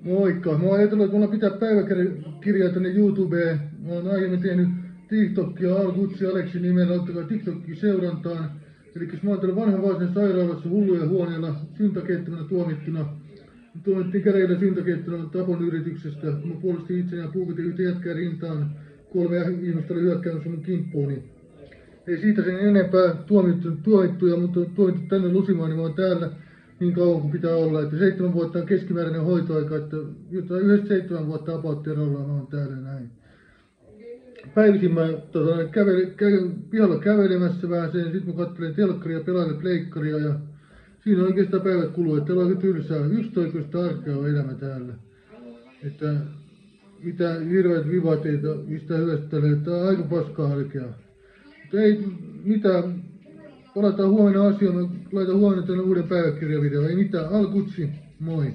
Moikka! Mä oon ajatellut, että mulla pitää päiväkirjaa tänne YouTubeen. Mä oon aiemmin tehnyt TikTokia Al-Gutsi Aleksi nimellä, ottakaa TikTokia seurantaan. Eli mä oon täällä Vanhan Vaasan sairaalassa hullujen huoneella syntakeettimena tuomittuna. Tuomittiin käreillä syntakeettimena tapon yrityksestä. Kun mä puolustin itseäni ja puukotin yhtä jätkää rintaan, 3 ihmistä oli hyökkäämässä mun kimppuuni. Ei siitä sen enempää tuomittuja, mutta tuomittu tänne lusimaan, niin mä oon täällä niin kauan kuin pitää olla. Että 7 vuotta on keskimääräinen hoitoaika, että yhdessä 7 vuotta apautteen ollaan, mä oon täällä näin. Päivisin mä käyn pihalla kävelemässä vähän sen, sitten mä katselen telkkaria, pelailen pleikkaria ja siinä on oikeastaan päivät kuluu, että täällä on aika tylsää. Yksitoikoista arkea on elämä täällä. Että mitä hirveät vivateita, mistä hyvästelee, että on aika paskaa halkeaa. Mutta ei mitään, palataan huomenna asiaan, mä laitan huomenna tänne uuden päiväkirjavideon, ei mitään, Al-Gutsi, moi!